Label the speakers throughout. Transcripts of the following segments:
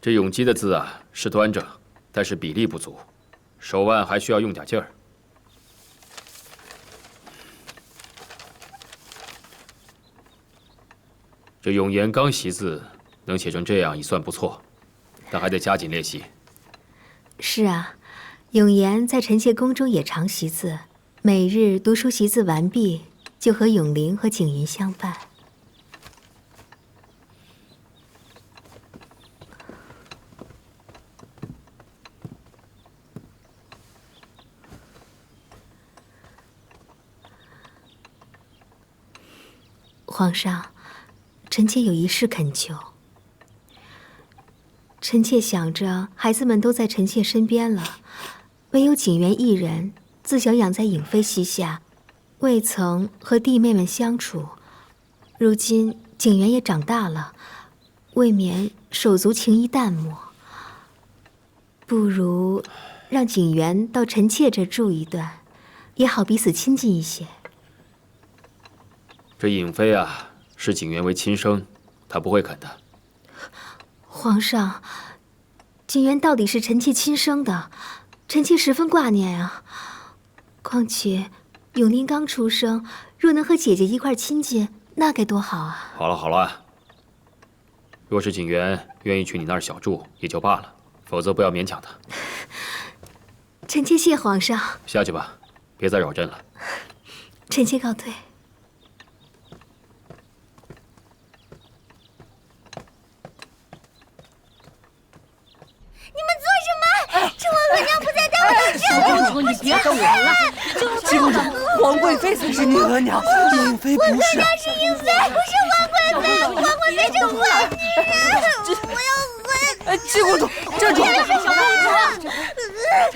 Speaker 1: 这永基的字啊是端正，但是比例不足，手腕还需要用点劲儿。这永言刚习字能写成这样已算不错，但还得加紧练习。
Speaker 2: 是啊，永言在臣妾宫中也常习字，每日读书习字完毕，就和永玲和景云相伴。皇上，臣妾有一事恳求。臣妾想着孩子们都在臣妾身边了，唯有景元一人自小养在颖妃膝下，未曾和弟妹们相处。如今景元也长大了，未免手足情谊淡漠。不如让景元到臣妾这住一段，也好彼此亲近一些。
Speaker 1: 这颖妃啊，视景元为亲生，她不会肯的。
Speaker 2: 皇上，景元到底是臣妾亲生的，臣妾十分挂念啊。况且永宁刚出生，若能和姐姐一块亲近，那该多好啊！
Speaker 1: 好了好了，若是景元愿意去你那儿小住，也就罢了，否则不要勉强他。
Speaker 2: 臣妾谢皇上。
Speaker 1: 下去吧，别再扰朕了。
Speaker 2: 臣妾告退。
Speaker 3: 你别跟我了！七公主，皇贵妃才是你额娘，颖妃不是。
Speaker 4: 我额娘是颖妃，不是皇贵妃。皇贵妃是我女人。我要
Speaker 3: 七公主，站住！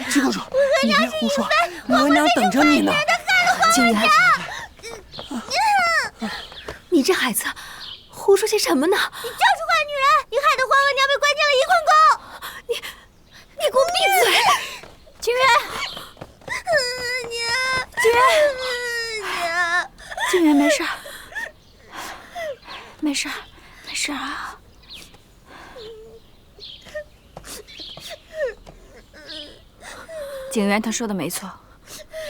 Speaker 3: 七公主，你别胡说，额娘等着你呢。
Speaker 2: 景元，你这孩子，胡说些什么呢？
Speaker 4: 你就是坏女人！你害得皇额娘被关进了翊坤宫。
Speaker 2: 你给我闭嘴！
Speaker 4: 景元。娘，
Speaker 5: 静元没事，没事，没事啊。景元他说的没错，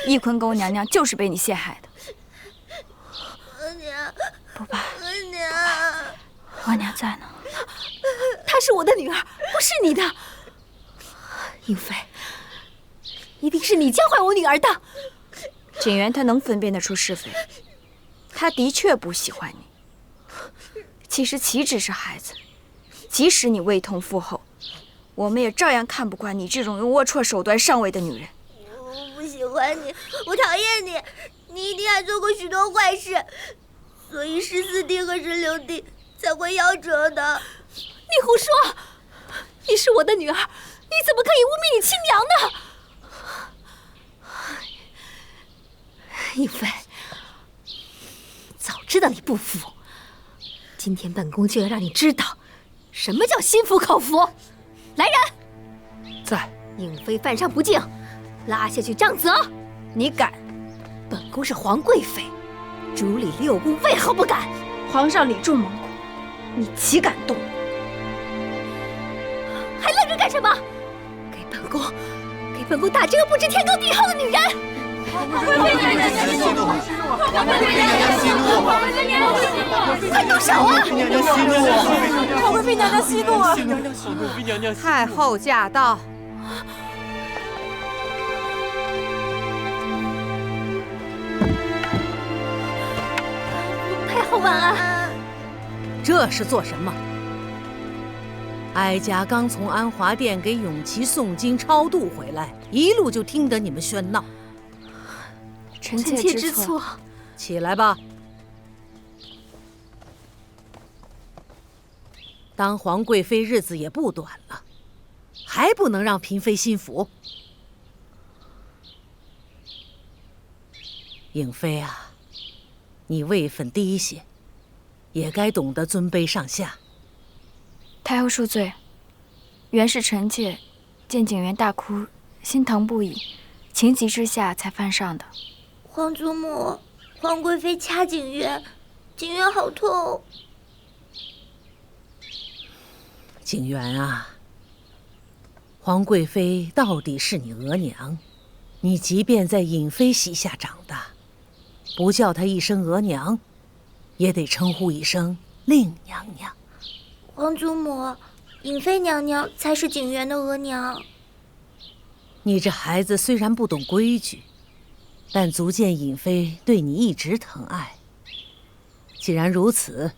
Speaker 5: 翊坤宫娘娘就是被你陷害的。
Speaker 4: 娘，
Speaker 5: 不怕，
Speaker 4: 娘，
Speaker 5: 额娘在呢。
Speaker 2: 她是我的女儿，不是你的。颖妃，一定是你教坏我女儿的。
Speaker 5: 景元他能分辨得出是非，他的确不喜欢你。其实岂止是孩子，即使你未同父后，我们也照样看不惯你这种用龌龊手段上位的女人。
Speaker 4: 我不喜欢你，我讨厌你，你一定还做过许多坏事，所以14弟和16弟才会夭折的。
Speaker 2: 你胡说！你是我的女儿，你怎么可以污蔑你亲娘呢？颖妃，早知道你不服，今天本宫就要让你知道，什么叫心服口服。来人，
Speaker 3: 在。
Speaker 2: 颖妃犯上不敬，拉下去杖责。
Speaker 5: 你敢？
Speaker 2: 本宫是皇贵妃，主理6宫为何不敢？
Speaker 5: 皇上礼重蒙古，你岂敢动？
Speaker 2: 还愣着干什么？给本宫打这个不知天高地厚的女人！
Speaker 4: 皇贵妃娘娘息怒！皇贵妃娘娘息怒！皇贵妃娘娘息怒！
Speaker 2: 快动手啊！
Speaker 3: 皇贵妃娘娘息怒！
Speaker 6: 皇贵妃娘娘息怒！皇贵妃娘娘息怒！
Speaker 7: 太后驾到！
Speaker 2: 太后晚安。
Speaker 7: 这是做什么？哀家刚从安华殿给永琪诵经超度回来，一路就听得你们喧闹。
Speaker 5: 臣妾知错。
Speaker 7: 起来吧。当皇贵妃日子也不短了，还不能让嫔妃心服？颖妃啊，你位分低些，也该懂得尊卑上下。
Speaker 5: 太后恕罪，原是臣妾见景元大哭，心疼不已，情急之下才犯上的。
Speaker 4: 皇祖母，皇贵妃掐景元，景元好痛。
Speaker 7: 景元啊，皇贵妃到底是你额娘，你即便在尹妃膝下长大，不叫她一声额娘，也得称呼一声令娘娘。
Speaker 4: 皇祖母，尹妃娘娘才是景元的额娘。
Speaker 7: 你这孩子虽然不懂规矩，但足见尹妃对你一直疼爱。既然如此，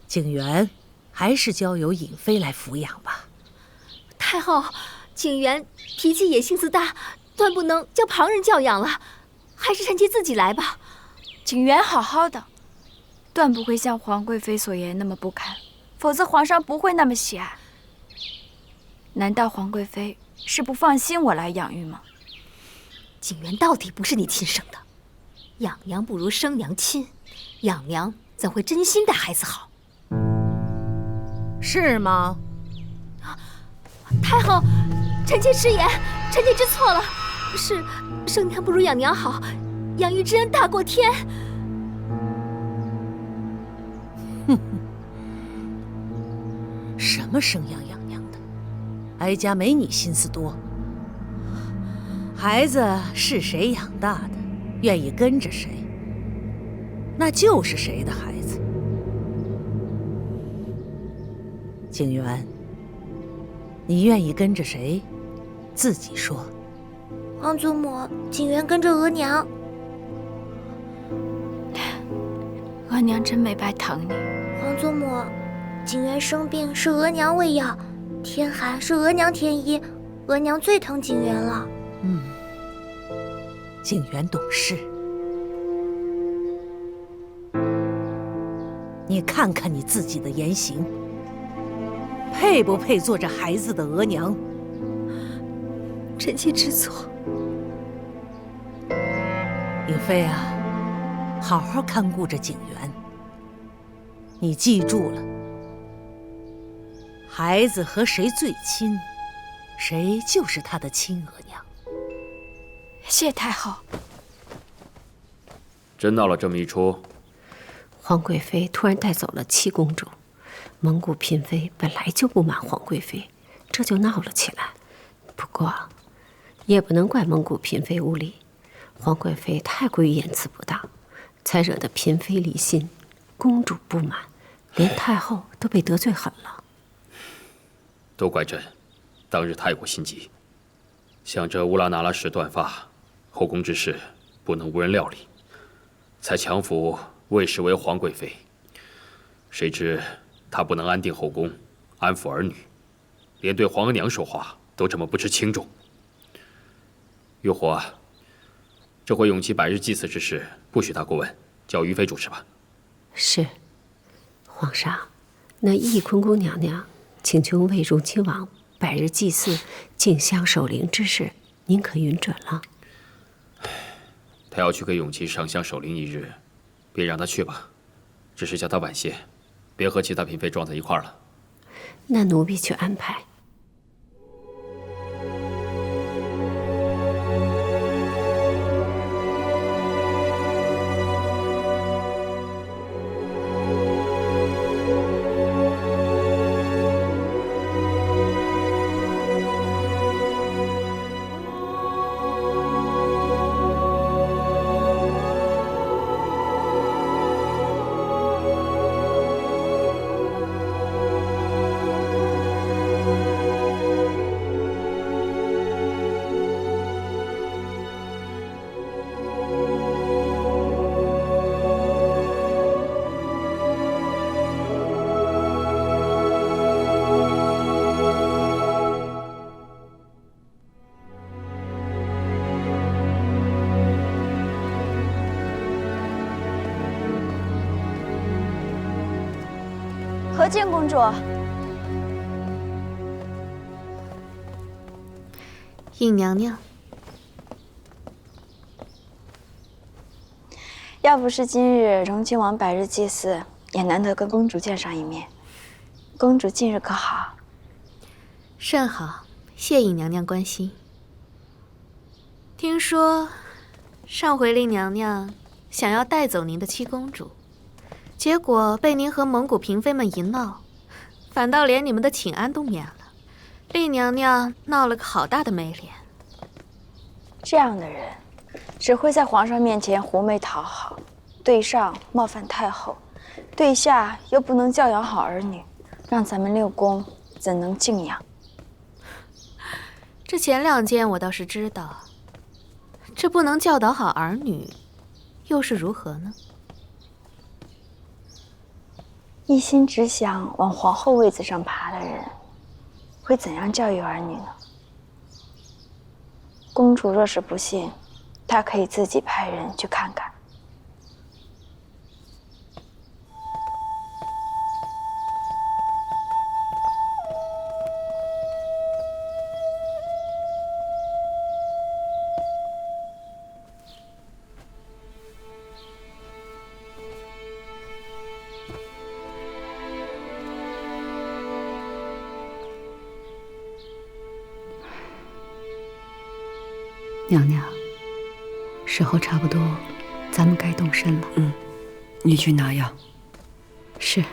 Speaker 7: 景元还是交由尹妃来抚养吧。
Speaker 2: 太后，景元脾气也性子大，断不能叫旁人教养了，还是臣妾自己来吧。
Speaker 5: 景元好好的，断不会像皇贵妃所言那么不堪，否则皇上不会那么喜爱。难道皇贵妃是不放心我来养育吗？
Speaker 2: 景元到底不是你亲生的，养娘不如生娘亲，养娘怎会真心待孩子好？
Speaker 7: 是吗？
Speaker 2: 太后，臣妾失言，臣妾知错了。是生娘不如养娘好，养育之恩大过天。
Speaker 7: 什么生养养娘的，哀家没你心思多。孩子是谁养大的，愿意跟着谁，那就是谁的孩子。景元，你愿意跟着谁，自己说。
Speaker 4: 皇祖母，景元跟着额娘。
Speaker 5: 额娘真没白疼你。
Speaker 4: 皇祖母，景元生病是额娘喂药，天寒是额娘添衣，额娘最疼景元了。
Speaker 7: 景元懂事。你看看你自己的言行，配不配做这孩子的额娘？
Speaker 2: 臣妾知错。
Speaker 7: 尹妃啊，好好看顾着景元。你记住了，孩子和谁最亲，谁就是他的亲额娘。
Speaker 5: 谢太后。
Speaker 1: 真闹了这么一出。
Speaker 6: 皇贵妃突然带走了7公主，蒙古嫔妃本来就不满皇贵妃，这就闹了起来。不过，也不能怪蒙古嫔妃无礼，皇贵妃太过于言辞不当，才惹得嫔妃离心，公主不满，连太后都被得罪狠了。
Speaker 1: 都怪朕，当日太过心急，想着乌拉那拉氏断发，后宫之事不能无人料理，才强扶魏氏为皇贵妃。谁知她不能安定后宫，安抚儿女，连对皇额娘说话都这么不知轻重。玉火，这回永琪百日祭祀之事，不许他过问，叫于妃主持吧。
Speaker 6: 是，皇上，那懿坤宫娘娘请求为荣亲王百日祭祀、敬香守灵之事，您可允准了？
Speaker 1: 他要去给永琪上香守灵1日，便让他去吧，只是叫他晚些，别和其他嫔妃撞在一块儿了。
Speaker 6: 那奴婢去安排。
Speaker 5: 何见公主？
Speaker 2: 尹娘娘，
Speaker 5: 要不是今日荣亲王百日祭祀，也难得跟公主见上一面。公主近日可好？
Speaker 2: 甚好，谢尹娘娘关心。听说上回令娘娘想要带走您的7公主，结果被您和蒙古嫔妃们一闹，反倒连你们的请安都免了。丽娘娘闹了个好大的没脸。
Speaker 5: 这样的人，只会在皇上面前狐媚讨好，对上冒犯太后，对下又不能教养好儿女，让咱们六宫怎能敬仰？
Speaker 2: 这前2件我倒是知道，这不能教导好儿女，又是如何呢？
Speaker 5: 一心只想往皇后位子上爬的人，会怎样教育儿女呢？公主若是不信，她可以自己派人去看看。
Speaker 8: 娘娘，时候差不多，咱们该动身了。
Speaker 3: 你去拿药。
Speaker 8: 是。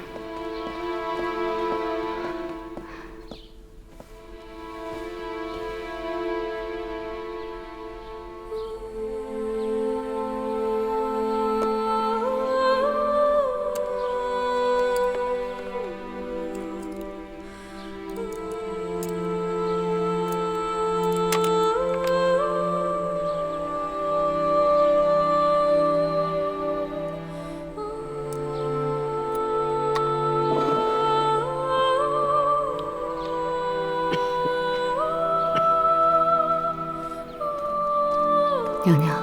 Speaker 8: 娘娘，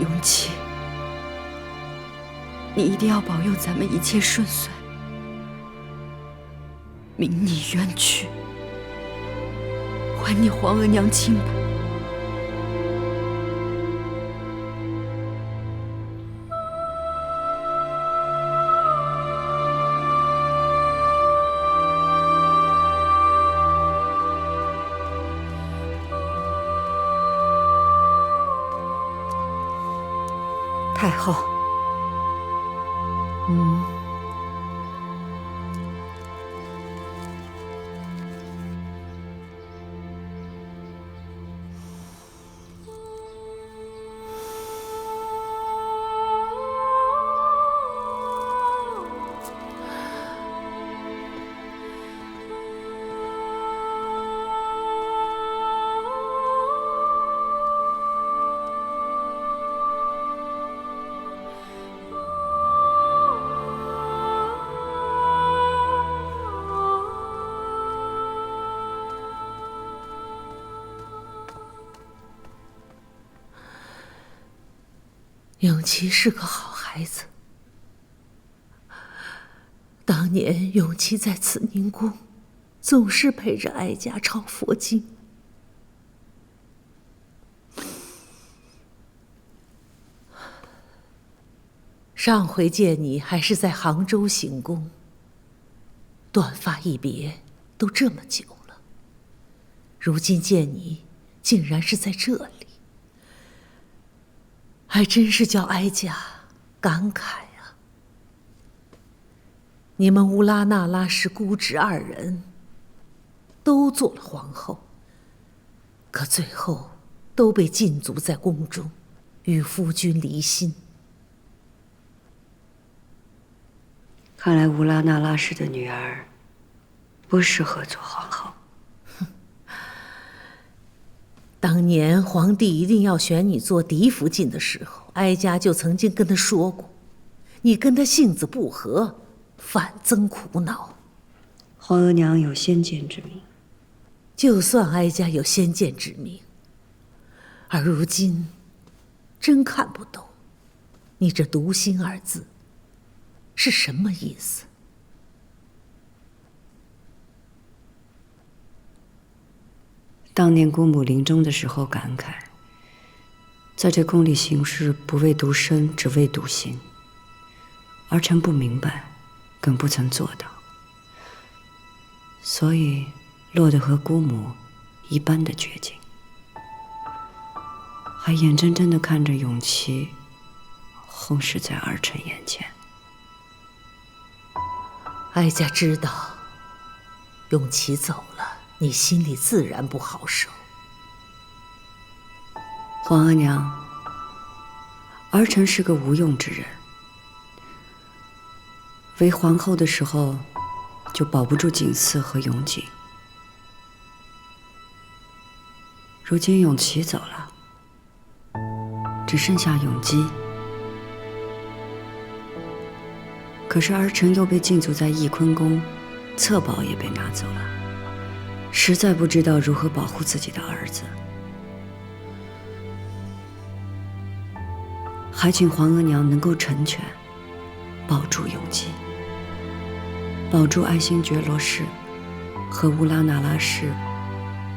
Speaker 3: 永琪，你一定要保佑咱们一切顺遂，明你冤屈，还你皇额娘清白。太后，
Speaker 7: 永琪是个好孩子。当年永琪在慈宁宫，总是陪着哀家抄佛经。上回见你还是在杭州行宫，断发一别都这么久了，如今见你竟然是在这里，还真是叫哀家感慨啊！你们乌拉那拉氏姑侄2人都做了皇后，可最后都被禁足在宫中，与夫君离心。
Speaker 3: 看来乌拉那拉氏的女儿不适合做皇后。
Speaker 7: 当年皇帝一定要选你做嫡福晋的时候，哀家就曾经跟他说过，你跟他性子不合，反增苦恼。
Speaker 8: 皇额娘有先见之明，
Speaker 7: 就算哀家有先见之明，而如今真看不懂，你这独心二字是什么意思？
Speaker 8: 当年姑母临终的时候感慨，在这宫里行事，不为独身，只为独心。儿臣不明白，更不曾做到，所以落得和姑母一般的绝境，还眼睁睁地看着永琪轰逝在儿臣眼前。
Speaker 7: 哀家知道，永琪走了，你心里自然不好受。
Speaker 8: 皇额娘，儿臣是个无用之人，为皇后的时候就保不住景嗣和永景，如今永琪走了，只剩下永基，可是儿臣又被禁足在翊坤宫，册宝也被拿走了，实在不知道如何保护自己的儿子，还请皇额娘能够成全，保住永基，保住爱新觉罗氏和乌拉那拉氏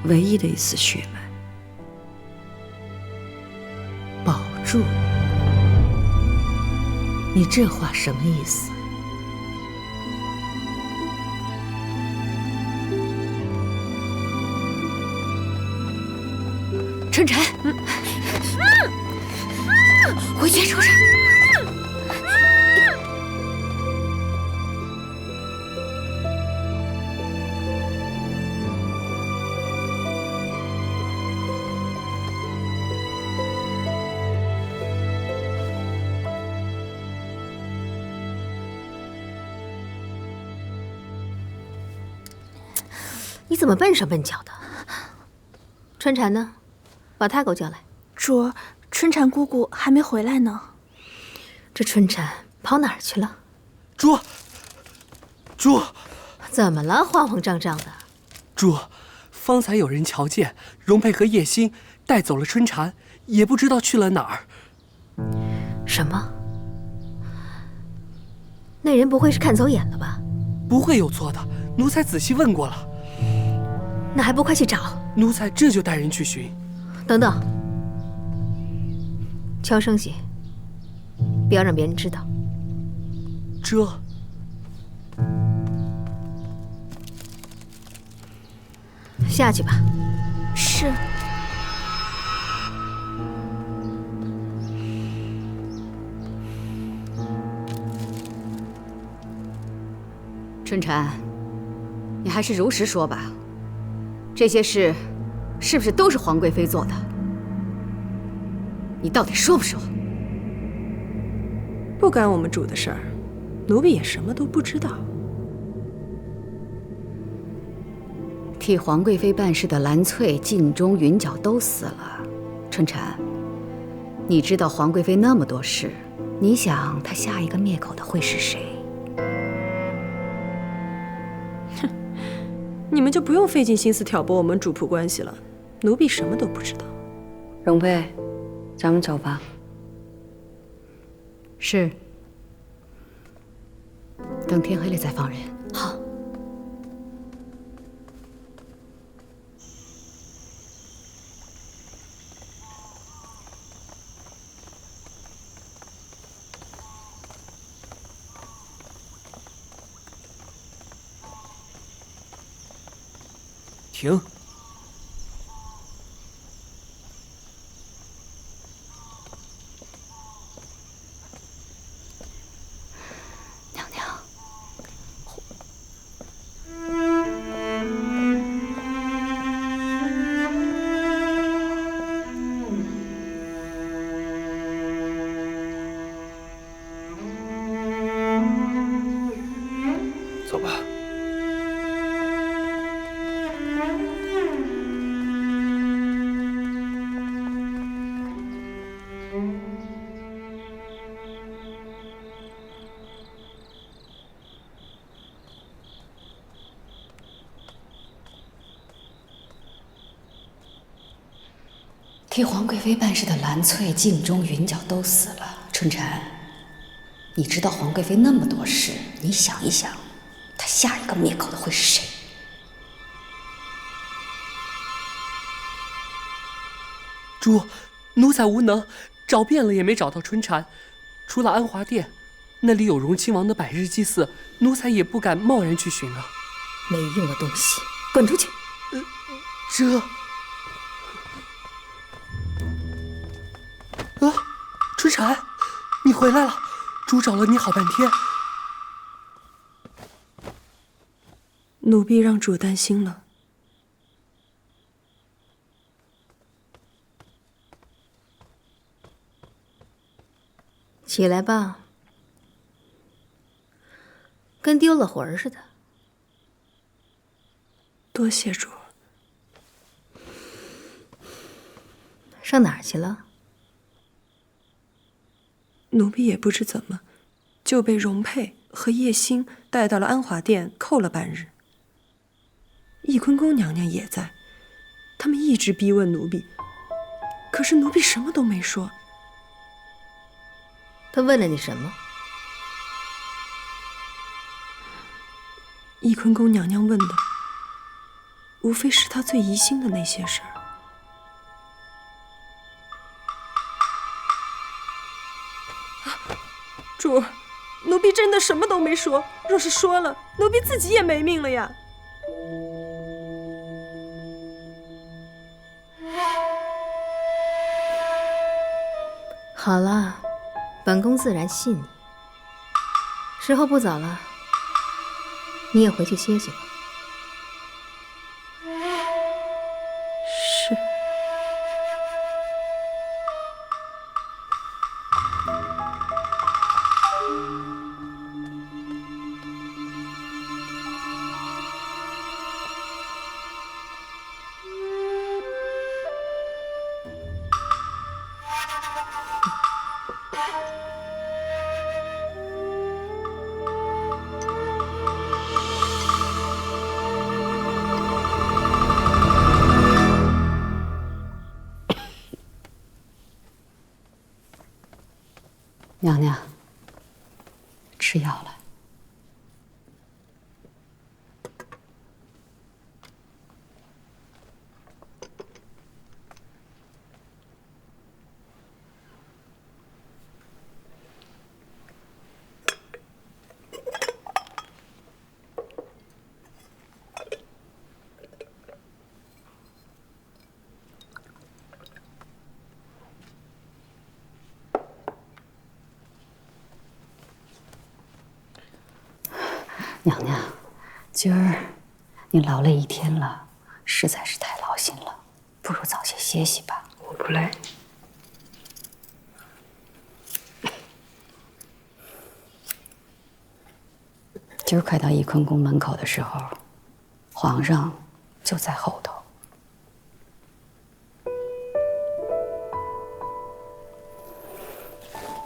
Speaker 8: 唯一的一丝血脉。
Speaker 7: 保住？你这话什么意思？
Speaker 5: 春晨，回去收拾。
Speaker 2: 你怎么笨手笨脚的？春蝉呢？把她给我叫来。
Speaker 9: 主儿，春蝉姑姑还没回来呢。
Speaker 2: 这春蝉跑哪儿去了？
Speaker 3: 主，
Speaker 2: 怎么了？慌慌张张的。
Speaker 3: 主，方才有人瞧见容佩和叶欣带走了春蝉，也不知道去了哪儿。
Speaker 2: 什么？那人不会是看走眼了吧？
Speaker 3: 不会有错的，奴才仔细问过了。
Speaker 2: 那还不快去找？
Speaker 3: 奴才这就带人去寻。
Speaker 2: 等等，悄声些，不要让别人知道。
Speaker 3: 这……
Speaker 2: 下去吧。
Speaker 9: 是。
Speaker 10: 春蝉，你还是如实说吧。这些事，是不是都是皇贵妃做的？你到底说不说？
Speaker 11: 不干我们主的事儿，奴婢也什么都不知道。
Speaker 10: 替皇贵妃办事的兰翠、晋忠、云皎都死了。春蝉，你知道皇贵妃那么多事，你想她下一个灭口的会是谁？
Speaker 11: 你们就不用费尽心思挑拨我们主仆关系了，奴婢什么都不知道。
Speaker 8: 容佩，咱们走吧。
Speaker 10: 是。等天黑了再放人。
Speaker 2: 好。
Speaker 3: 停！
Speaker 5: 娘娘，
Speaker 1: 走吧。
Speaker 10: 替皇贵妃办事的兰翠、静中、云角都死了。春蝉，你知道皇贵妃那么多事，你想一想，她下一个灭口的会是谁？
Speaker 3: 主，奴才无能，找遍了也没找到春蝉，除了安华殿，那里有荣亲王的百日祭祀，奴才也不敢贸然去寻了。
Speaker 2: 没用的东西，滚出去！
Speaker 3: 春蝉，你回来了，主找了你好半天。
Speaker 11: 奴婢让主担心了。
Speaker 2: 起来吧，跟丢了魂儿似的。
Speaker 11: 多谢主。
Speaker 2: 上哪儿去了？
Speaker 11: 奴婢也不知怎么，就被容佩和叶星带到了安华殿，扣了半日。翊坤宫娘娘也在，他们一直逼问奴婢，可是奴婢什么都没说。
Speaker 2: 他问了你什么？
Speaker 11: 翊坤宫娘娘问的，无非是她最疑心的那些事儿。主，奴婢真的什么都没说。若是说了，奴婢自己也没命了呀。
Speaker 2: 好了，本宫自然信你。时候不早了，你也回去歇息吧。
Speaker 11: 是。
Speaker 10: 娘娘，吃药了。娘娘，今儿你劳累一天了，实在是太劳心了，不如早些歇息吧。
Speaker 8: 我不累。
Speaker 10: 今儿快到翊坤宫门口的时候，皇上就在后头。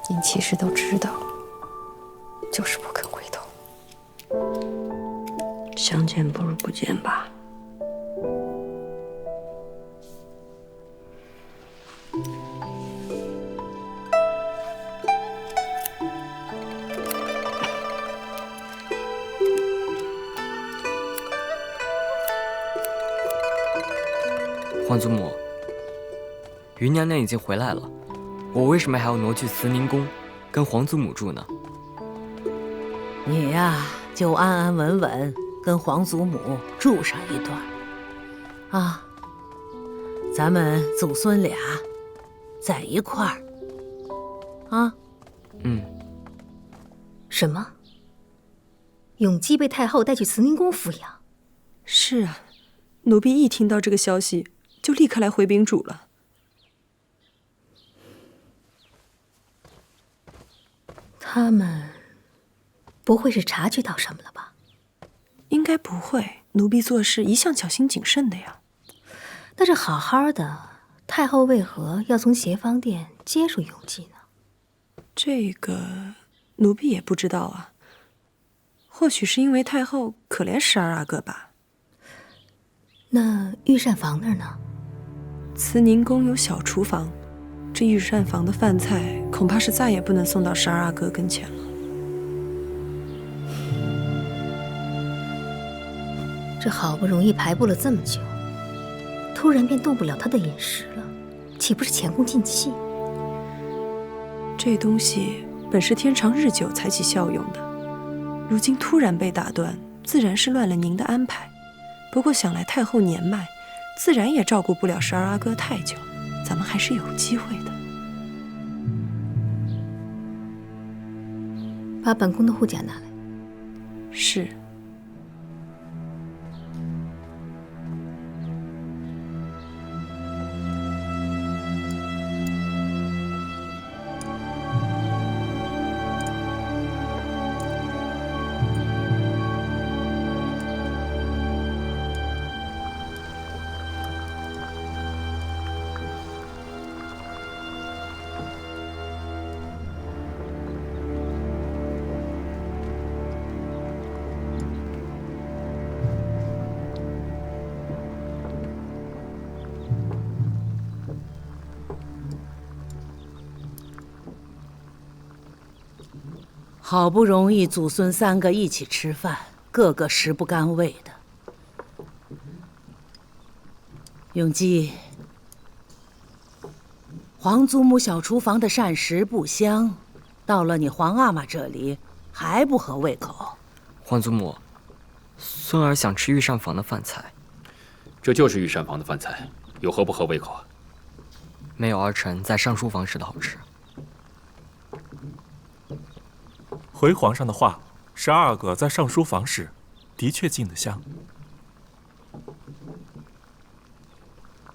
Speaker 10: 您其实都知道，就是不肯回头。
Speaker 8: 相见不如不见吧。
Speaker 12: 皇祖母，云娘娘已经回来了，我为什么还要挪去慈宁宫，跟皇祖母住呢？
Speaker 7: 你呀，就安安稳稳跟皇祖母住上一段啊，咱们祖孙俩在一块儿啊。
Speaker 2: 什么？永基被太后带去慈宁宫抚养？
Speaker 11: 是啊，奴婢一听到这个消息，就立刻来回禀主了。
Speaker 2: 他们不会是察觉到什么了吧？
Speaker 11: 应该不会，奴婢做事一向小心谨慎的呀。
Speaker 2: 但是好好的，太后为何要从协芳殿接入永基呢？
Speaker 11: 这个奴婢也不知道啊。或许是因为太后可怜12阿哥吧。
Speaker 2: 那御膳房那儿呢？
Speaker 11: 慈宁宫有小厨房，这御膳房的饭菜恐怕是再也不能送到12阿哥跟前了。
Speaker 2: 这好不容易排布了这么久，突然便动不了他的饮食了，岂不是前功尽弃？
Speaker 11: 这东西本是天长日久才起效用的，如今突然被打断，自然是乱了您的安排。不过想来太后年迈，自然也照顾不了12阿哥太久，咱们还是有机会的。
Speaker 2: 把本宫的护甲拿来。
Speaker 11: 是。
Speaker 7: 好不容易祖孙3个一起吃饭，个个食不甘味的。永基，皇祖母小厨房的膳食不香，到了你皇阿玛这里还不合胃口。
Speaker 12: 皇祖母，孙儿想吃御膳房的饭菜。
Speaker 1: 这就是御膳房的饭菜，有何不合胃口啊？
Speaker 12: 没有儿臣在上书房吃的好吃。
Speaker 13: 回皇上的话，12阿哥在上书房时，的确进得香。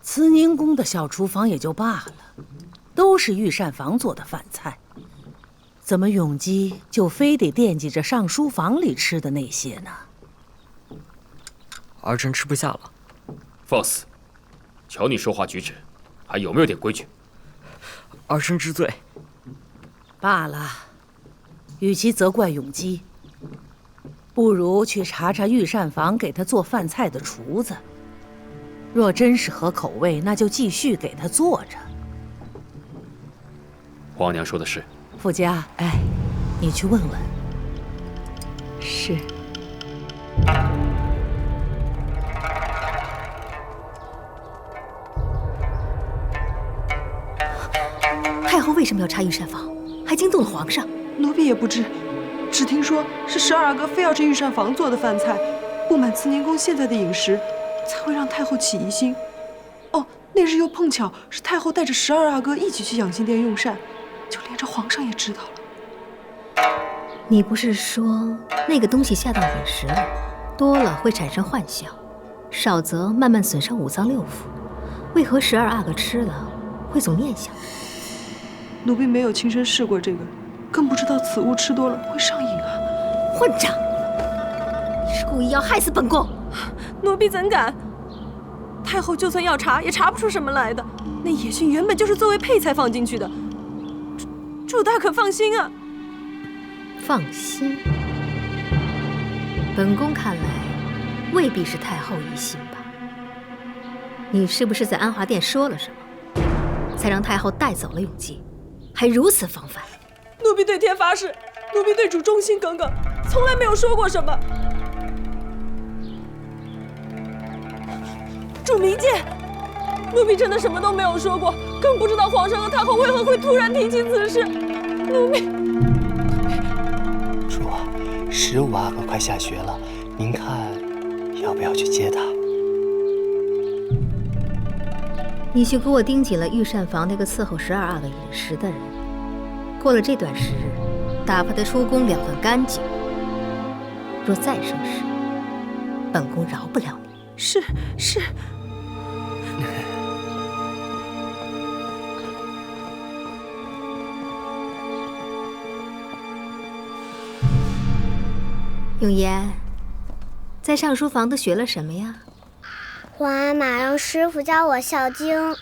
Speaker 7: 慈宁宫的小厨房也就罢了，都是御膳房做的饭菜，怎么永基就非得惦记着上书房里吃的那些呢？
Speaker 12: 儿臣吃不下了。
Speaker 1: 放肆！瞧你说话举止，还有没有点规矩？
Speaker 12: 儿臣知罪。
Speaker 7: 罢了。与其责怪永基，不如去查查御膳房给他做饭菜的厨子。若真是合口味，那就继续给他做着。
Speaker 1: 皇娘说的是。
Speaker 7: 傅家，哎，你去问问。
Speaker 2: 是。太后为什么要查御膳房，还惊动了皇上？
Speaker 11: 奴婢也不知，只听说是12阿哥非要这御膳房做的饭菜，不满慈宁宫现在的饮食，才会让太后起疑心。哦，那日又碰巧是太后带着12阿哥一起去养心殿用膳，就连着皇上也知道了。
Speaker 2: 你不是说那个东西下到饮食里，多了会产生幻象，少则慢慢损伤5脏6腑？为何12阿哥吃了会总念想？
Speaker 11: 奴婢没有亲身试过这个，更不知道此物吃多了会上瘾啊！
Speaker 2: 混账！你是故意要害死本宫？
Speaker 11: 奴婢怎敢？太后就算要查，也查不出什么来的。那野蕈原本就是作为配菜放进去的，主大可放心啊！
Speaker 2: 放心？本宫看来，未必是太后疑心吧？你是不是在安华殿说了什么，才让太后带走了永基，还如此防范？
Speaker 11: 奴婢对天发誓，奴婢对主忠心耿耿，从来没有说过什么。主明鉴，奴婢真的什么都没有说过，更不知道皇上和太后为何会突然提起此事。奴婢。
Speaker 14: 主，15阿哥快下学了，您看要不要去接他？
Speaker 2: 你去给我盯紧了御膳房那个伺候12阿哥饮食的人。过了这段时日，打发他出宫了断干净。若再生事，本宫饶不了你。
Speaker 11: 是。
Speaker 2: 永言，在上书房都学了什么呀？
Speaker 4: 皇阿玛让师傅教我孝经，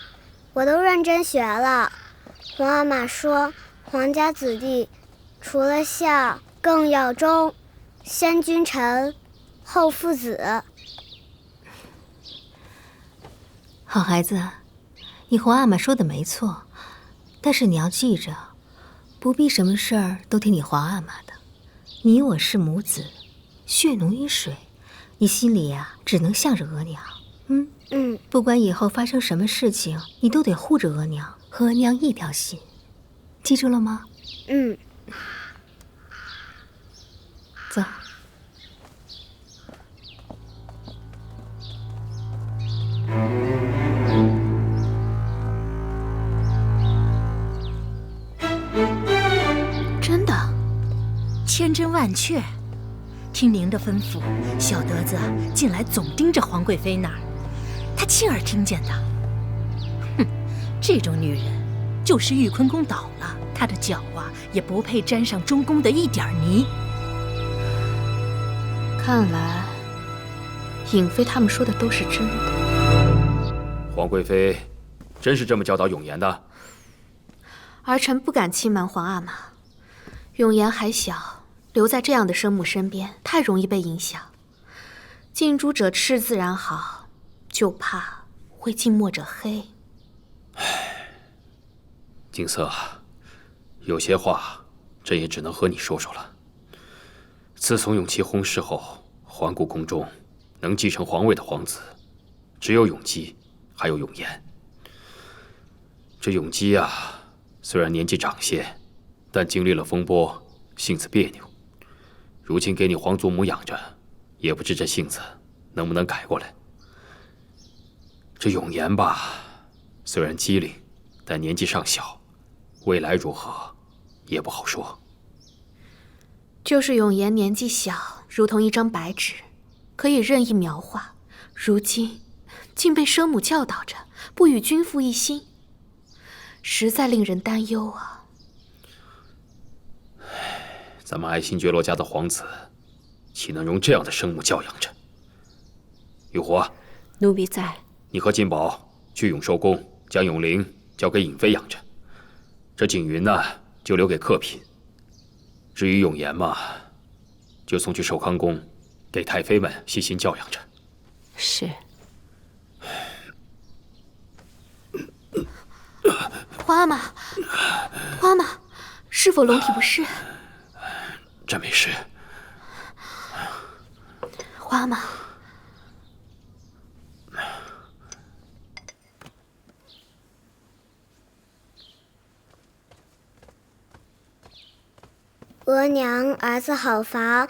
Speaker 4: 我都认真学了。皇阿玛说，皇家子弟除了孝，更要忠，先君臣，后父子。
Speaker 2: 好孩子，你皇阿玛说的没错，但是你要记着，不必什么事儿都听你皇阿玛的。你我是母子，血浓于水，你心里呀只能向着额娘。不管以后发生什么事情，你都得护着额娘，和额娘一条心，记住了吗？走。
Speaker 9: 真的？
Speaker 7: 千真万确。听您的吩咐，小德子近来总盯着皇贵妃那儿，他亲耳听见的。哼，这种女人，就是玉坤宫倒了，她的脚啊也不配沾上中宫的一点泥。
Speaker 2: 看来，颖妃他们说的都是真的。
Speaker 1: 皇贵妃，真是这么教导永言的？
Speaker 9: 儿臣不敢欺瞒皇阿玛，永言还小，留在这样的生母身边，太容易被影响。近朱者赤自然好，就怕会近墨者黑。
Speaker 1: 景色，有些话朕也只能和你说说了。自从永琪薨逝后，皇姑宫中能继承皇位的皇子，只有永基，还有永言。这永基啊，虽然年纪长些，但经历了风波，性子别扭。如今给你皇祖母养着，也不知这性子能不能改过来。这永言吧，虽然机灵，但年纪尚小，未来如何也不好说。
Speaker 9: 就是永言年纪小，如同一张白纸，可以任意描画，如今竟被生母教导着不与君父一心，实在令人担忧啊。
Speaker 1: 咱们爱新觉罗家的皇子，岂能容这样的生母教养着？玉壶啊，
Speaker 6: 奴婢在。
Speaker 1: 你和金宝去永寿宫，将永龄交给颖妃养着。这景云呢，就留给客嫔。至于永言嘛，就送去寿康宫，给太妃们细心教养着。
Speaker 6: 是。
Speaker 9: 皇阿玛，皇阿玛，是否龙体不适？
Speaker 1: 朕没事。
Speaker 9: 皇阿玛，
Speaker 4: 额娘，儿子好烦。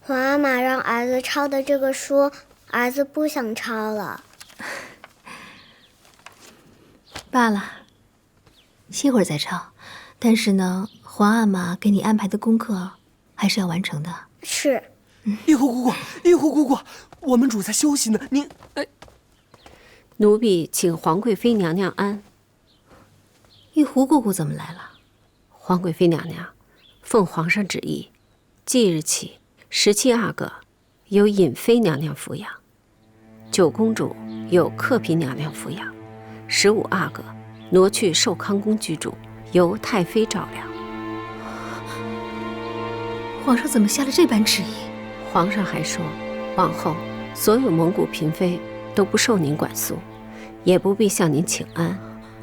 Speaker 4: 皇阿玛让儿子抄的这个书，儿子不想抄了。
Speaker 2: 罢了，歇会儿再抄。但是呢，皇阿玛给你安排的功课还是要完成的。
Speaker 4: 是。
Speaker 3: 玉壶姑姑，玉壶姑姑，我们主在休息呢，您……
Speaker 6: 奴婢请皇贵妃娘娘安。
Speaker 2: 玉壶姑姑怎么来了？
Speaker 6: 皇贵妃娘娘，奉皇上旨意，即日起，17阿哥由颖妃娘娘抚养，9公主由客嫔娘娘抚养，15阿哥挪去寿康宫居住，由太妃照料。
Speaker 2: 皇上怎么下了这般旨意？
Speaker 6: 皇上还说，往后所有蒙古嫔妃都不受您管束，也不必向您请安，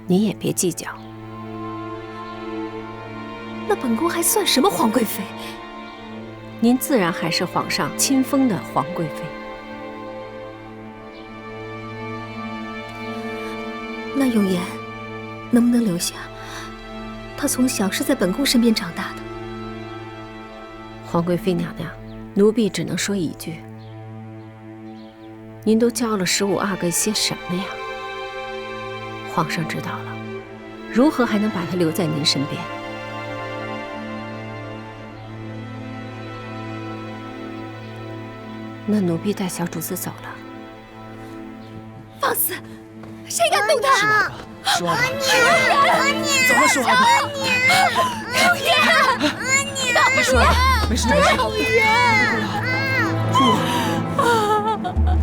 Speaker 6: 您也别计较。
Speaker 2: 那本宫还算什么皇贵妃？
Speaker 6: 您自然还是皇上亲封的皇贵妃。
Speaker 2: 那永言能不能留下？他从小是在本宫身边长大的。
Speaker 6: 皇贵妃娘娘，奴婢只能说一句：您都教了15阿哥些什么呀？皇上知道了，如何还能把他留在您身边？那奴婢带小主子走了。
Speaker 2: 放肆！谁敢动他？
Speaker 3: 十阿哥，
Speaker 4: 怎么说？
Speaker 2: 永言，
Speaker 3: 没事，没事，
Speaker 4: 永言，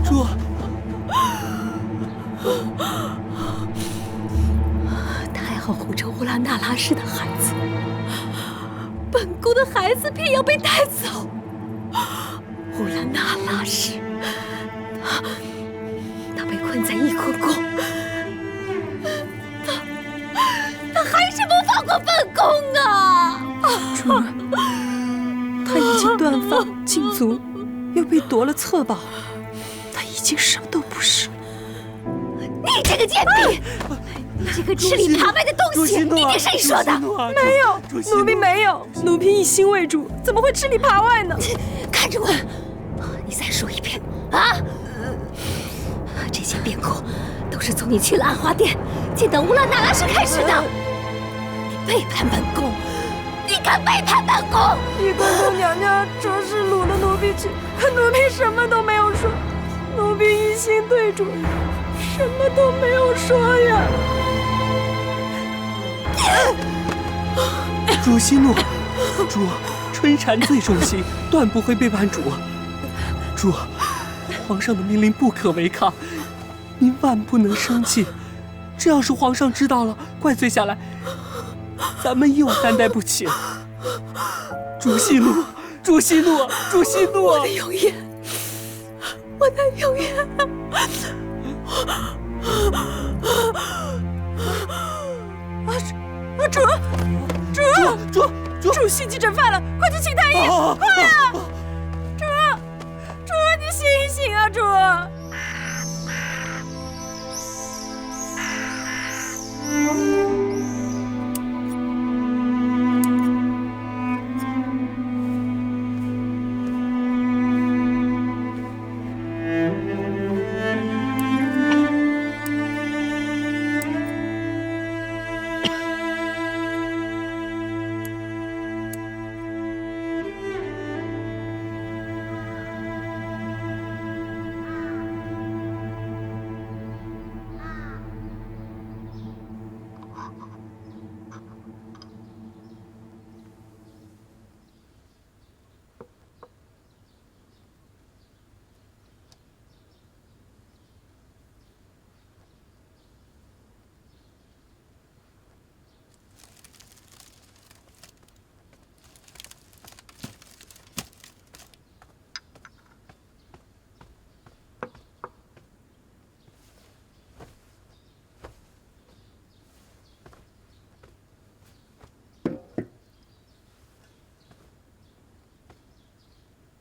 Speaker 3: 主，
Speaker 2: 太后护着乌拉那拉氏的孩子，本宫的孩子偏要被带走。乌拉那拉氏，他被困在翊坤宫，
Speaker 11: 族又被夺了策宝，他已经什么都不是。
Speaker 2: 你这个贱婢！你这个吃里扒外的东西！你听谁说的？
Speaker 11: 没有，奴婢没有，奴婢一心为主，怎么会吃里扒外呢？
Speaker 2: 看着我，你再说一遍啊！这些变故都是从你去了安华殿见到乌拉那拉时开始的。你背叛本宫，你敢背叛本宫！
Speaker 11: 玉公公娘娘着实掳了奴婢去，可奴婢什么都没有说，奴婢一心对主，什么都没有说呀。
Speaker 3: 主息怒，主，春蝉最忠心，断不会背叛主。主，皇上的命令不可违抗，您万不能生气。这要是皇上知道了，怪罪下来，咱们又担待不起。主息怒，主息怒，主息怒！
Speaker 2: 我的永远，我的永远。
Speaker 11: 主心急症犯了，快去请太医！快呀！主，你醒一醒啊，主！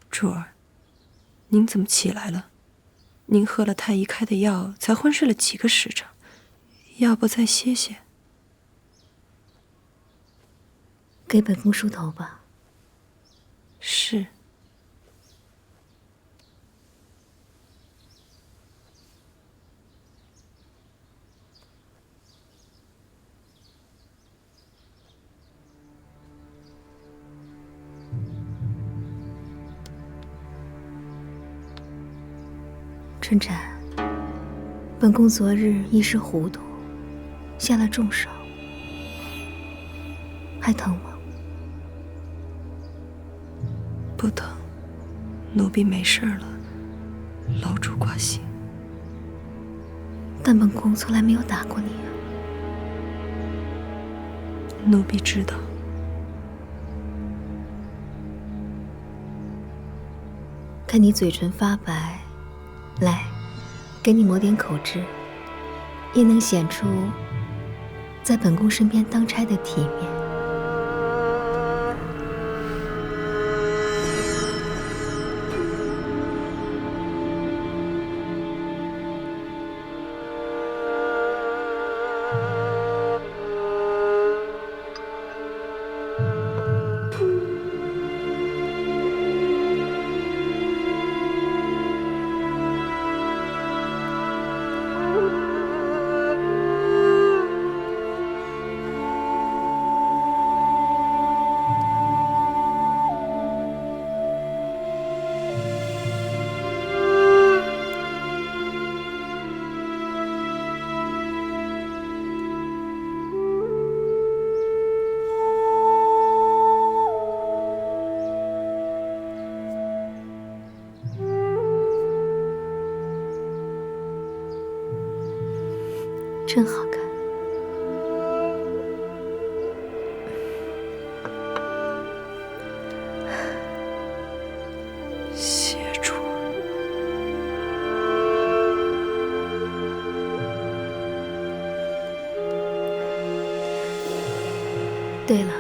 Speaker 11: 主儿，您怎么起来了？您喝了太医开的药，才昏睡了几个时辰，要不再歇歇？
Speaker 2: 给本宫梳头吧。
Speaker 11: 是。
Speaker 2: 春蝉，本宫昨日一时糊涂，下了重手，还疼吗？
Speaker 11: 不疼，奴婢没事了，劳主挂心。
Speaker 2: 但本宫从来没有打过你啊。
Speaker 11: 奴婢知道。
Speaker 2: 看你嘴唇发白。来，给你抹点口脂，也能显出在本宫身边当差的体面。真好看。
Speaker 11: 谢主。
Speaker 2: 对了，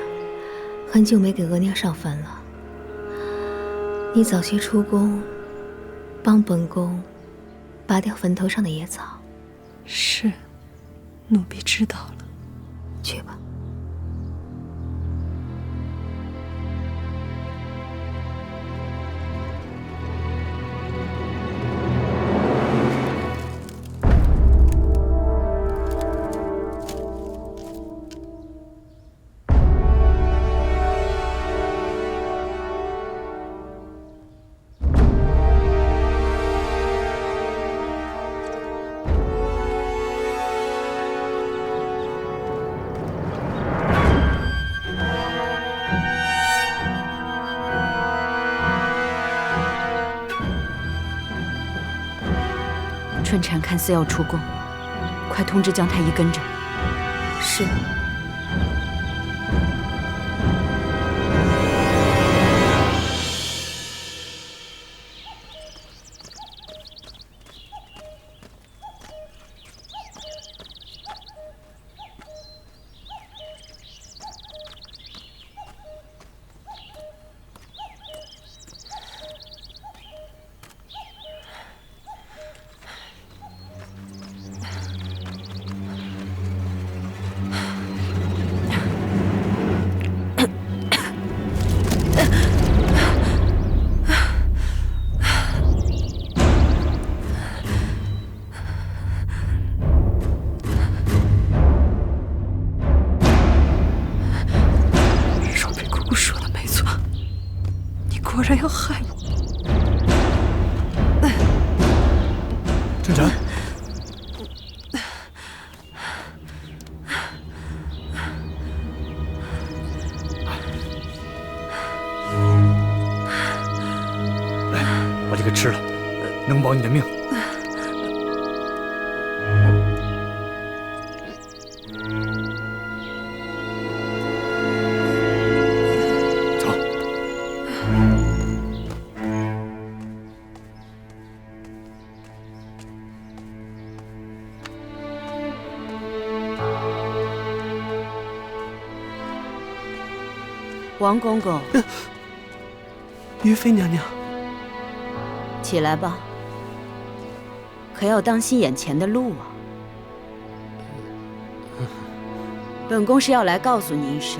Speaker 2: 很久没给额娘上坟了。你早些出宫，帮本宫拔掉坟头上的野草。
Speaker 11: 是，奴婢知道了。
Speaker 2: 去吧。
Speaker 10: 春蝉看似要出宫，快通知姜太医跟着。
Speaker 2: 是。
Speaker 11: 果然要害我！
Speaker 14: 春蝉，来，把这个吃了，能保你的命。
Speaker 10: 王公公，
Speaker 3: 于妃娘娘，
Speaker 10: 起来吧，可要当心眼前的路啊！本宫是要来告诉你一声，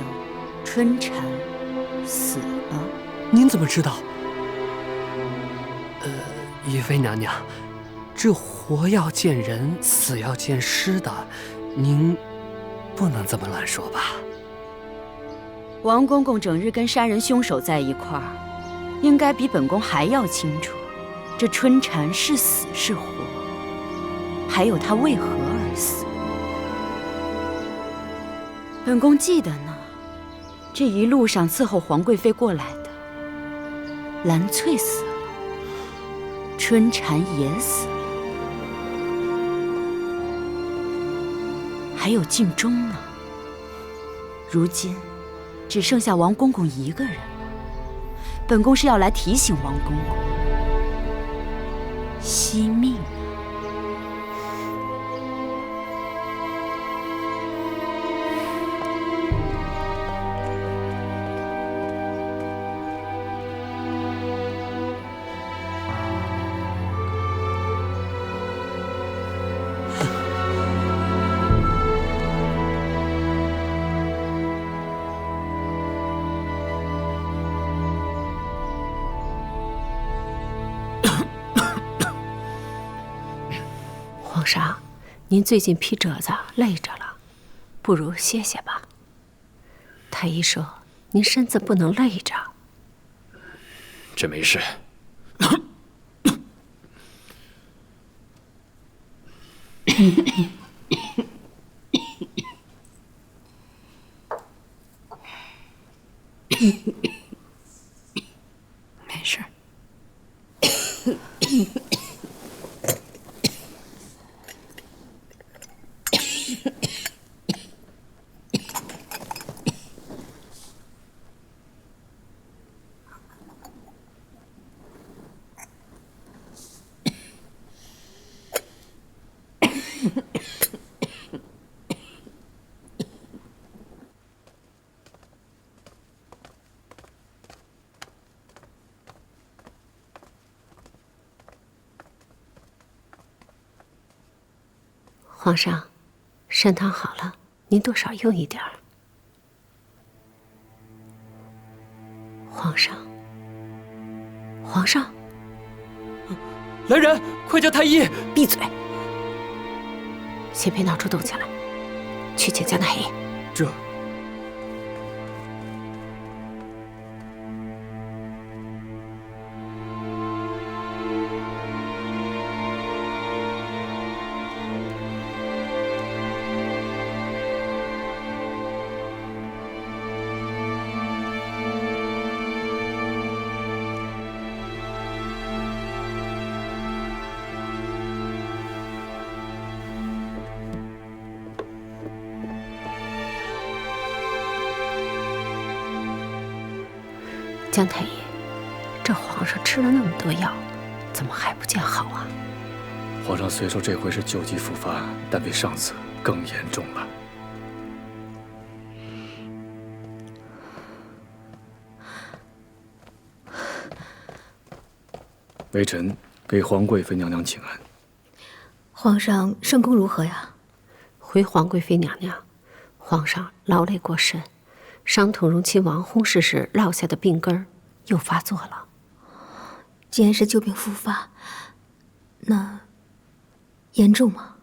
Speaker 10: 春蝉死了。
Speaker 3: 您怎么知道？于妃娘娘，这活要见人，死要见尸的，您不能这么乱说吧？
Speaker 10: 王公公整日跟杀人凶手在一块儿，应该比本宫还要清楚，这春蝉是死是活，还有她为何而死。本宫记得呢，这一路上伺候皇贵妃过来的，兰翠死了，春蝉也死了，还有敬忠呢。如今只剩下王公公一个人了，本宫是要来提醒王公公惜命啊！
Speaker 6: 皇上，您最近批褶子累着了，不如歇歇吧。太医说您身子不能累着。
Speaker 1: 这没事。
Speaker 11: 没事。
Speaker 6: 皇上，参汤好了，您多少用一点儿。皇上，皇上，
Speaker 3: 来人，快叫太医！
Speaker 6: 闭嘴！先别闹出动静来，去请江太医。
Speaker 3: 这。
Speaker 6: 江太医，这皇上吃了那么多药，怎么还不见好啊？
Speaker 15: 皇上虽说这回是旧疾复发，但比上次更严重了。微臣给皇贵妃娘娘请安。
Speaker 2: 皇上圣功如何呀？
Speaker 6: 回皇贵妃娘娘，皇上劳累过甚，伤统荣亲王薨逝时落下的病根又发作了。
Speaker 2: 既然是旧病复发，那严重吗？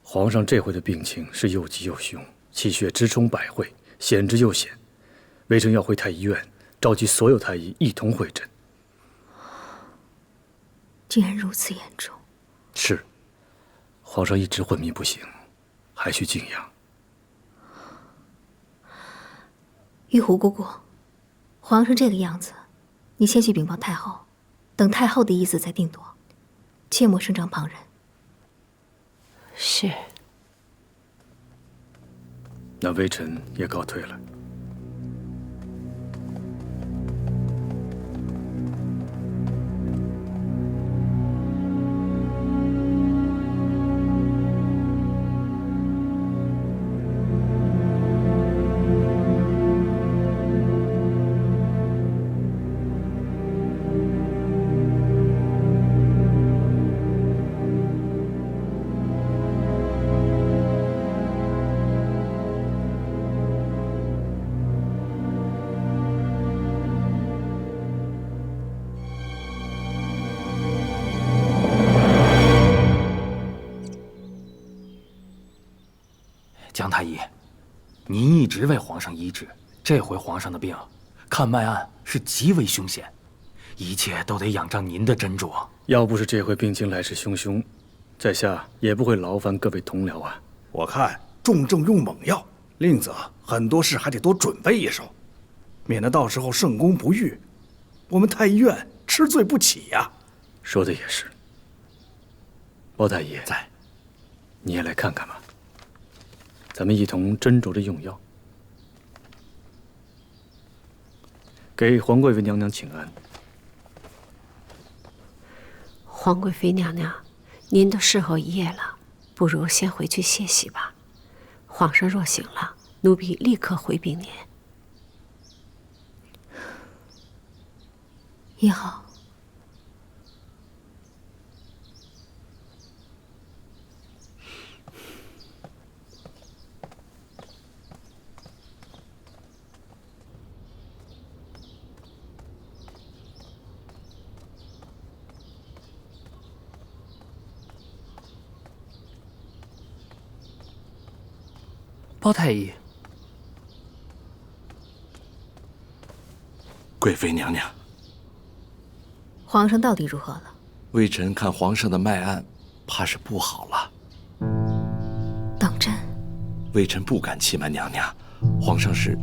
Speaker 15: 皇上这回的病情是又急又凶，气血直冲百会，险之又险。微臣要回太医院，召集所有太医一同会诊。
Speaker 2: 竟然如此严重。
Speaker 15: 是，皇上一直昏迷不醒，还需静养。
Speaker 2: 玉壶姑姑，皇上这个样子，你先去禀报太后，等太后的意思再定夺，切莫声张旁人。
Speaker 6: 是。
Speaker 15: 那微臣也告退了。
Speaker 16: 江太医，您一直为皇上医治，这回皇上的病，看脉案是极为凶险，一切都得仰仗您的斟酌。
Speaker 15: 要不是这回病情来势汹汹，在下也不会劳烦各位同僚啊。
Speaker 17: 我看重症用猛药，另则很多事还得多准备一手，免得到时候圣功不愈，我们太医院吃罪不起呀。
Speaker 15: 说的也是。包太医在，你也来看看吧。咱们一同斟酌着用药，给皇贵妃娘娘请安。
Speaker 6: 皇贵妃娘娘，您都侍候一夜了，不如先回去歇息吧。皇上若醒了，奴婢立刻回禀您。
Speaker 2: 也好。
Speaker 3: 包太医，
Speaker 17: 贵妃娘娘，
Speaker 2: 皇上到底如何了？
Speaker 17: 微臣看皇上的脉案，怕是不好了。
Speaker 2: 当真？
Speaker 17: 微臣不敢欺瞒娘娘，皇上是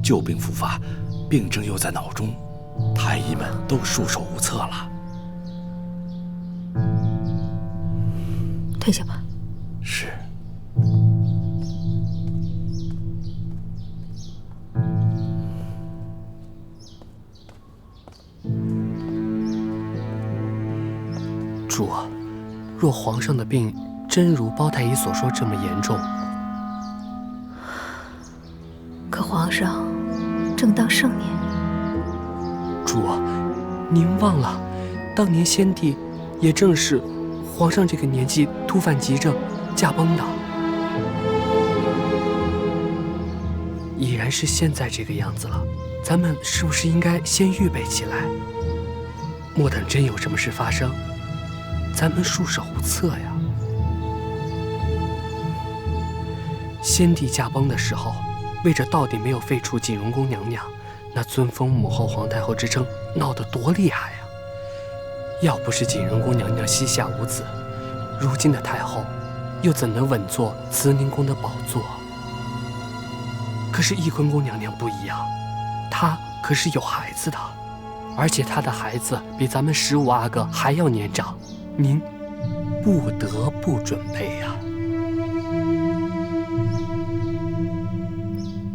Speaker 17: 旧病复发，病症又在脑中，太医们都束手无策了。
Speaker 2: 退下吧。
Speaker 17: 是。
Speaker 3: 主，若皇上的病真如包太医所说这么严重，
Speaker 2: 可皇上正当盛年。
Speaker 3: 主，您忘了，当年先帝也正是皇上这个年纪突犯急症，驾崩的。已然是现在这个样子了，咱们是不是应该先预备起来？莫等真有什么事发生，咱们束手无策呀。先帝驾崩的时候，为着到底没有废除景荣宫娘娘，那尊封母后皇太后之称闹得多厉害呀！要不是景荣宫娘娘膝下无子，如今的太后又怎能稳坐慈宁宫的宝座？可是翊坤宫娘娘不一样，她可是有孩子的，而且她的孩子比咱们15阿哥还要年长，您不得不准备呀。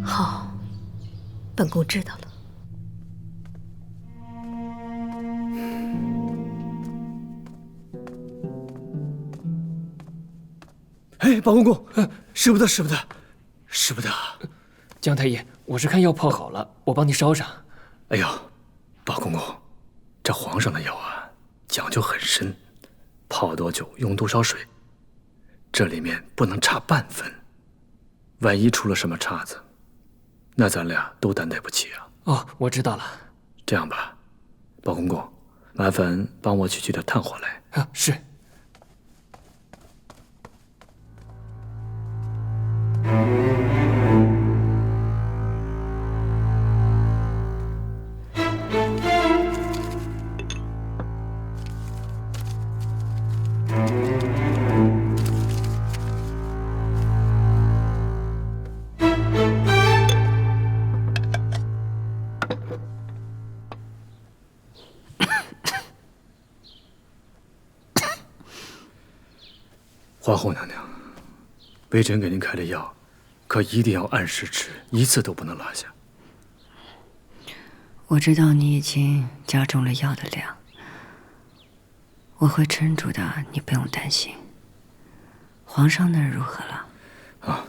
Speaker 2: 好，本宫知道了。
Speaker 15: 哎，八公公，使不得，使不得，使不得！
Speaker 3: 姜太医，我是看药泡好了，我帮你烧上。
Speaker 15: 哎呦，八公公，这皇上的药啊，讲究很深，泡多久，用多少水，这里面不能差半分。万一出了什么岔子，那咱俩都担待不起啊！
Speaker 3: 哦，我知道了。
Speaker 15: 这样吧，八公公，麻烦帮我去取点炭火来。
Speaker 3: 啊，是。
Speaker 15: 皇后娘娘，微臣给您开的药，可一定要按时吃，一次都不能落下。
Speaker 8: 我知道你已经加重了药的量，我会撑住的，你不用担心。皇上那儿如何了？
Speaker 15: 啊，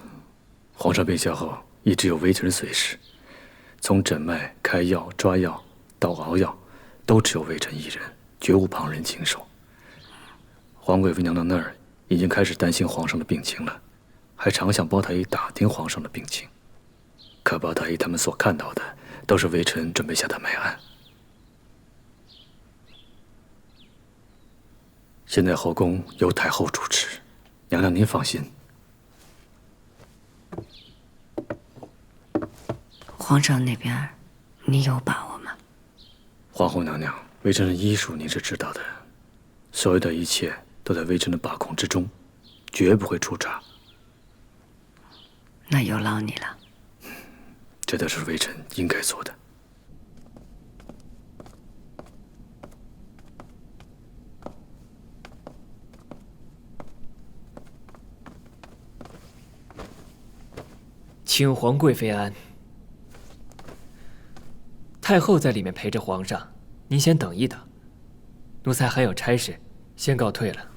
Speaker 15: 皇上病下后，一直有微臣随侍，从诊脉、开药、抓药到熬药，都只有微臣一人，绝无旁人经手。皇贵妃娘娘那儿已经开始担心皇上的病情了，还常向包太医打听皇上的病情。可包太医他们所看到的，都是微臣准备下的脉案。现在后宫由太后主持，娘娘您放心。
Speaker 8: 皇上那边，你有把握吗？
Speaker 15: 皇后娘娘，微臣的医术您是知道的，所有的一切都在微臣的把控之中，绝不会出岔。
Speaker 8: 那有劳你了。
Speaker 15: 这都是微臣应该做的。
Speaker 3: 请皇贵妃安。太后在里面陪着皇上，您先等一等。奴才还有差事，先告退了。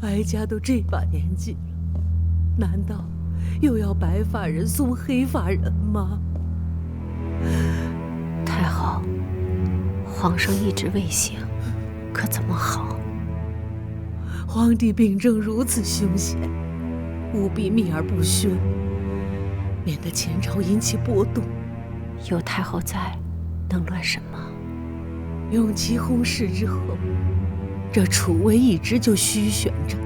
Speaker 7: 哀家都这把年纪了，难道又要白发人送黑发人吗？
Speaker 6: 太后，皇上一直未醒，可怎么好？
Speaker 7: 皇帝病症如此凶险，务必秘而不宣，免得前朝引起波动。
Speaker 6: 有太后在，能乱什么？
Speaker 7: 永琪薨逝之后，这储位一直就虚悬着。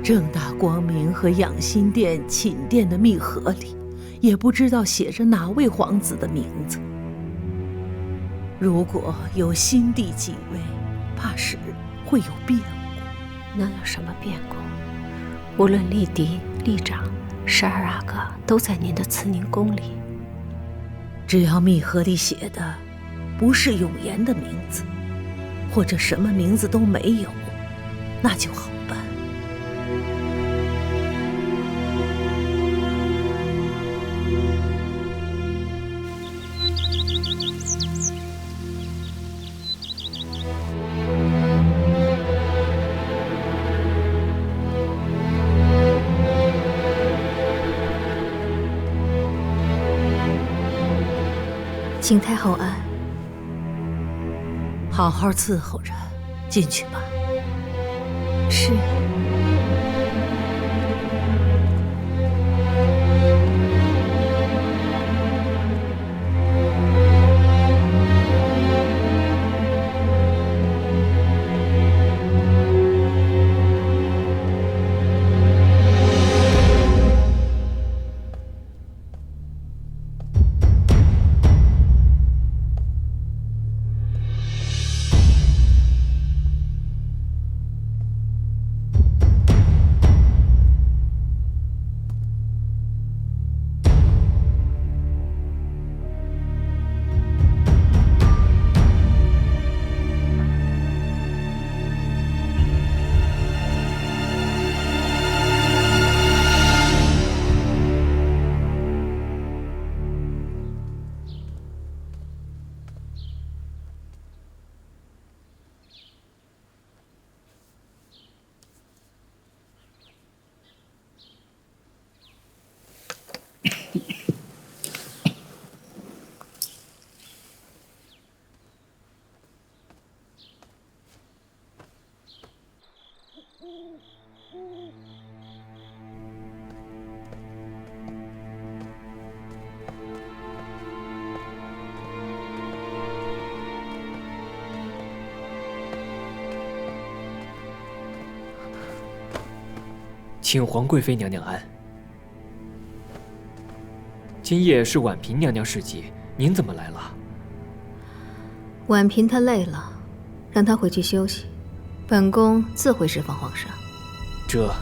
Speaker 7: 正大光明和养心殿、寝殿的密盒里，也不知道写着哪位皇子的名字。如果有新帝继位，怕是会有变故。
Speaker 6: 能有什么变故？无论立嫡、立长，12阿哥都在您的慈宁宫里。
Speaker 7: 只要密盒里写的不是永琰的名字，或者什么名字都没有，那就好办。
Speaker 2: 景太后安。
Speaker 7: 好好伺候着，进去吧。
Speaker 2: 是。
Speaker 3: 请皇贵妃娘娘安。今夜是婉嫔娘娘事迹，您怎么来了？
Speaker 2: 婉嫔她累了，让她回去休息。本宫自会释放皇上。
Speaker 3: 这。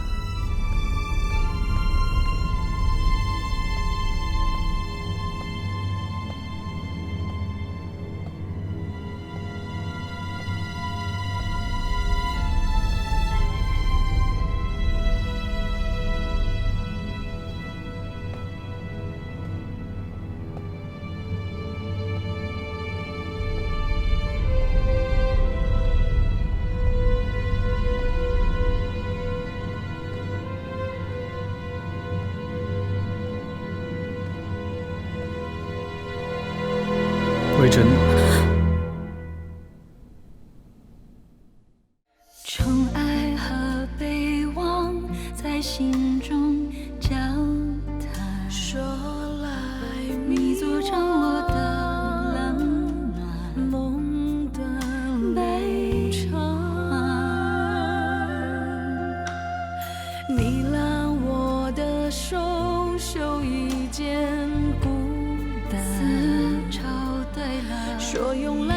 Speaker 15: 微臣。
Speaker 18: 宠爱和悲望在心中交谈，说来你做成我的冷暖，梦断悲怆。你拉我的手，袖一件孤单，思潮带来，说用来。